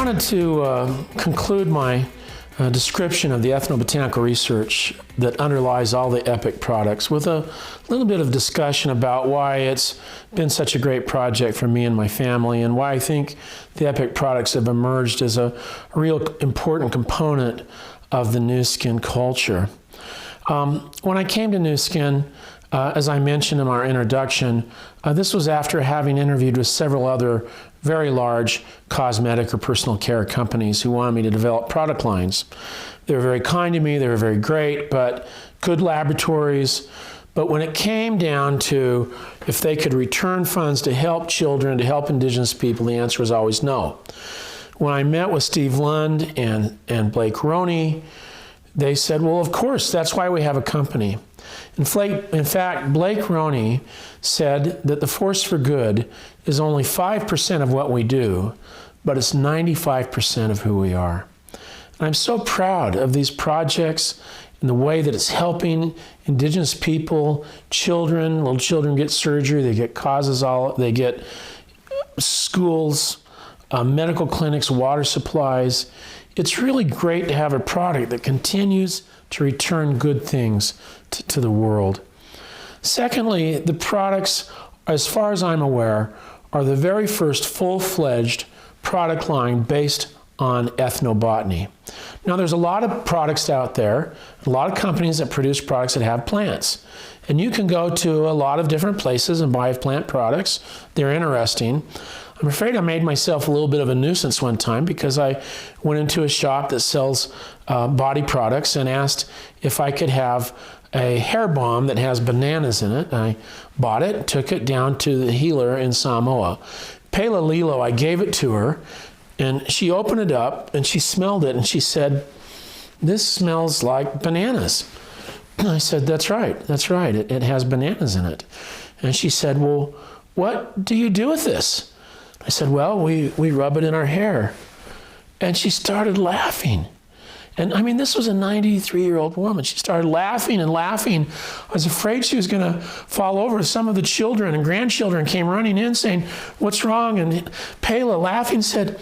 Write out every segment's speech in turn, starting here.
wanted to conclude my description of the ethnobotanical research that underlies all the EPIC products with a little bit of discussion about why it's been such a great project for me and my family, and why I think the EPIC products have emerged as a real important component of the Nu Skin culture. When I came to Nu Skin, as I mentioned in our introduction, this was after having interviewed with several other very large cosmetic or personal care companies who wanted me to develop product lines. They were very kind to me, they were very great, but good laboratories. But when it came down to if they could return funds to help children, to help indigenous people, the answer was always no. When I met with Steve Lund and Blake Roney, they said, well, of course, that's why we have a company. In fact, Blake Roney said that the Force for Good is only 5% of what we do, but it's 95% of who we are. And I'm so proud of these projects and the way that it's helping indigenous people, children. Little children get surgery, they get they get schools, medical clinics, water supplies. It's really great to have a product that continues to return good things to the world. Secondly, the products, as far as I'm aware, are the very first full-fledged product line based on ethnobotany. Now, there's a lot of products out there, a lot of companies that produce products that have plants. And you can go to a lot of different places and buy plant products. They're interesting. I'm afraid I made myself a little bit of a nuisance one time because I went into a shop that sells body products and asked if I could have a hair balm that has bananas in it. I bought it, took it down to the healer in Samoa. Pela Lilo, I gave it to her, and she opened it up and she smelled it and she said, "This smells like bananas." And I said, that's right, it has bananas in it. And she said, well, what do you do with this? I said, well, we rub it in our hair. And she started laughing. And I mean, this was a 93-year-old woman. She started laughing and laughing. I was afraid she was going to fall over. Some of the children and grandchildren came running in saying, what's wrong? And Pela, laughing, said,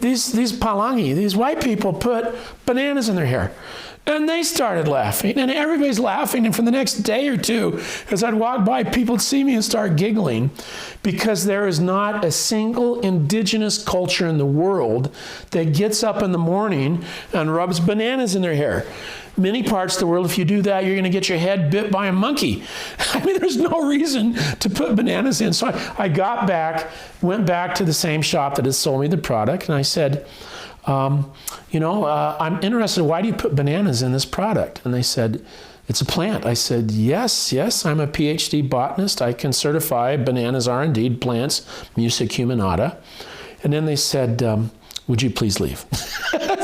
these Palangi, these white people put bananas in their hair. And they started laughing, and everybody's laughing. And for the next day or two, as I'd walk by, people would see me and start giggling, because there is not a single indigenous culture in the world that gets up in the morning and rubs bananas in their hair. Many parts of the world, if you do that, you're going to get your head bit by a monkey. I mean, there's no reason to put bananas in. So I went back to the same shop that had sold me the product, and I said, I'm interested, why do you put bananas in this product? And they said, it's a plant. I said, yes, I'm a PhD botanist. I can certify bananas are indeed plants, Musicuminata. And then they said, would you please leave?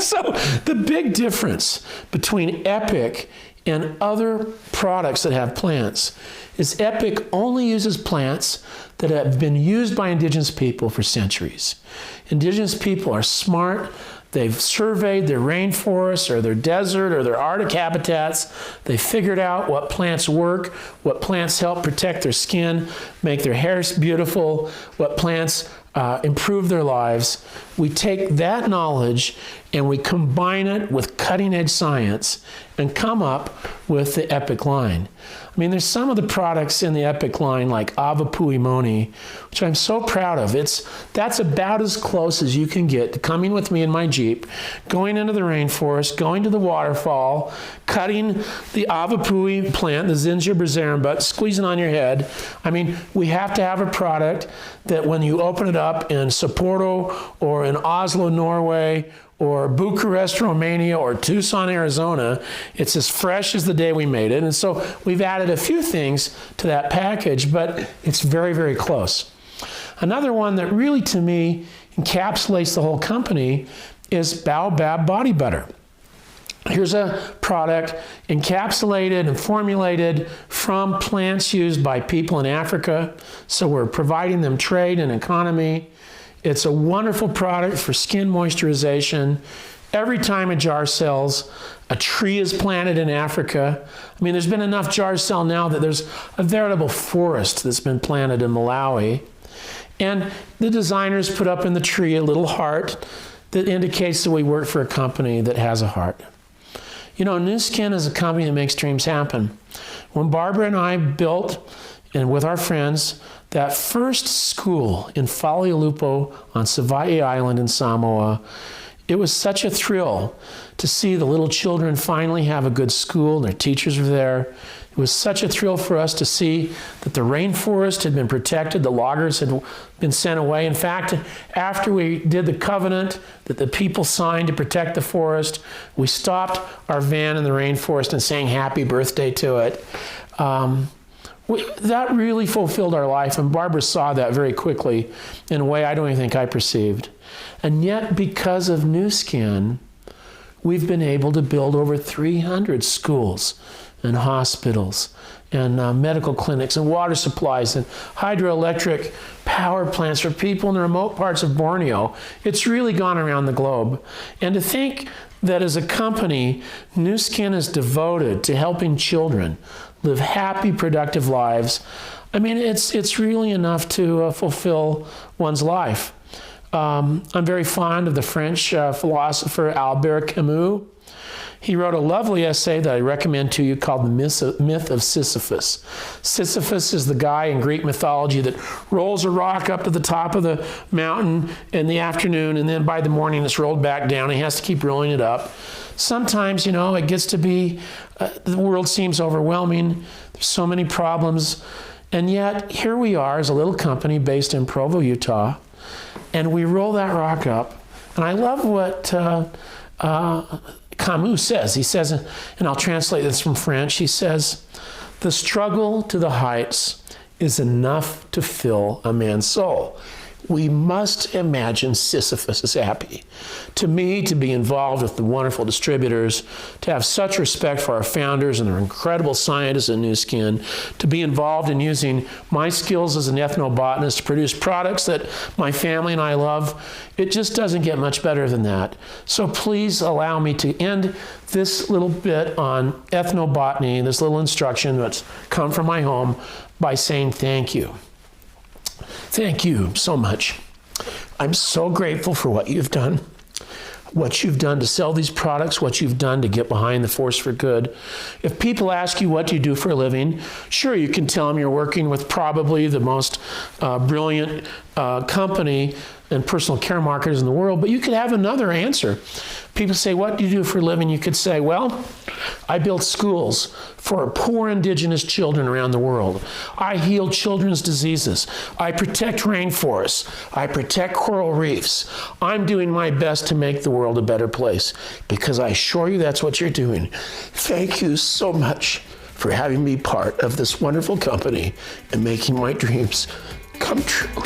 So the big difference between EPIC and other products that have plants is EPIC only uses plants that have been used by indigenous people for centuries. Indigenous people are smart. They've surveyed their rainforests or their desert or their Arctic habitats. They figured out what plants work, what plants help protect their skin, make their hair beautiful, what plants improve their lives. We take that knowledge and we combine it with cutting-edge science and come up with the EPIC line. I mean, there's some of the products in the EPIC line, like Avapui Moni, which I'm so proud of. That's about as close as you can get to coming with me in my Jeep, going into the rainforest, going to the waterfall, cutting the Avapui plant, the Zingia brazarum, squeezing on your head. I mean, we have to have a product that when you open it up in Sapporo or in Oslo, Norway, or Bucharest, Romania, or Tucson, Arizona, it's as fresh as the day we made it. And so we've added a few things to that package, but it's very, very close. Another one that really, to me, encapsulates the whole company is Baobab Body Butter. Here's a product encapsulated and formulated from plants used by people in Africa. So we're providing them trade and economy. It's a wonderful product for skin moisturization. Every time a jar sells, a tree is planted in Africa. I mean, there's been enough jars sell now that there's a veritable forest that's been planted in Malawi. And the designers put up in the tree a little heart that indicates that we work for a company that has a heart. You know, Nu Skin is a company that makes dreams happen. When Barbara and I built, and with our friends, that first school in Falealupo on Savaii Island in Samoa, it was such a thrill to see the little children finally have a good school, and their teachers were there. It was such a thrill for us to see that the rainforest had been protected, the loggers had been sent away. In fact, after we did the covenant that the people signed to protect the forest, we stopped our van in the rainforest and sang happy birthday to it. That really fulfilled our life, and Barbara saw that very quickly in a way I don't even think I perceived. And yet, because of Nu Skin, we've been able to build over 300 schools and hospitals and medical clinics and water supplies and hydroelectric power plants for people in the remote parts of Borneo. It's really gone around the globe. And to think that as a company, Nu Skin is devoted to helping children live happy, productive lives, I mean, it's really enough to fulfill one's life. I'm very fond of the French philosopher Albert Camus. He wrote a lovely essay that I recommend to you called The Myth of Sisyphus. Sisyphus is the guy in Greek mythology that rolls a rock up to the top of the mountain in the afternoon, and then by the morning it's rolled back down. He has to keep rolling it up. Sometimes, you know, it gets to be, the world seems overwhelming. There's so many problems. And yet, here we are as a little company based in Provo, Utah, and we roll that rock up. And I love what Camus says. He says, and I'll translate this from French, he says, "The struggle to the heights is enough to fill a man's soul." We must imagine Sisyphus is happy. To me, to be involved with the wonderful distributors, to have such respect for our founders and their incredible scientists at Nu Skin, to be involved in using my skills as an ethnobotanist to produce products that my family and I love, it just doesn't get much better than that. So please allow me to end this little bit on ethnobotany, this little instruction that's come from my home, by saying thank you. Thank you so much. I'm so grateful for what you've done to sell these products, what you've done to get behind the Force for Good. If people ask you what do you do for a living, sure, you can tell them you're working with probably the most brilliant company and personal care marketers in the world, but you could have another answer. People say, what do you do for a living? You could say, well, I build schools for poor indigenous children around the world. I heal children's diseases. I protect rainforests. I protect coral reefs. I'm doing my best to make the world a better place, because I assure you that's what you're doing. Thank you so much for having me part of this wonderful company and making my dreams come true.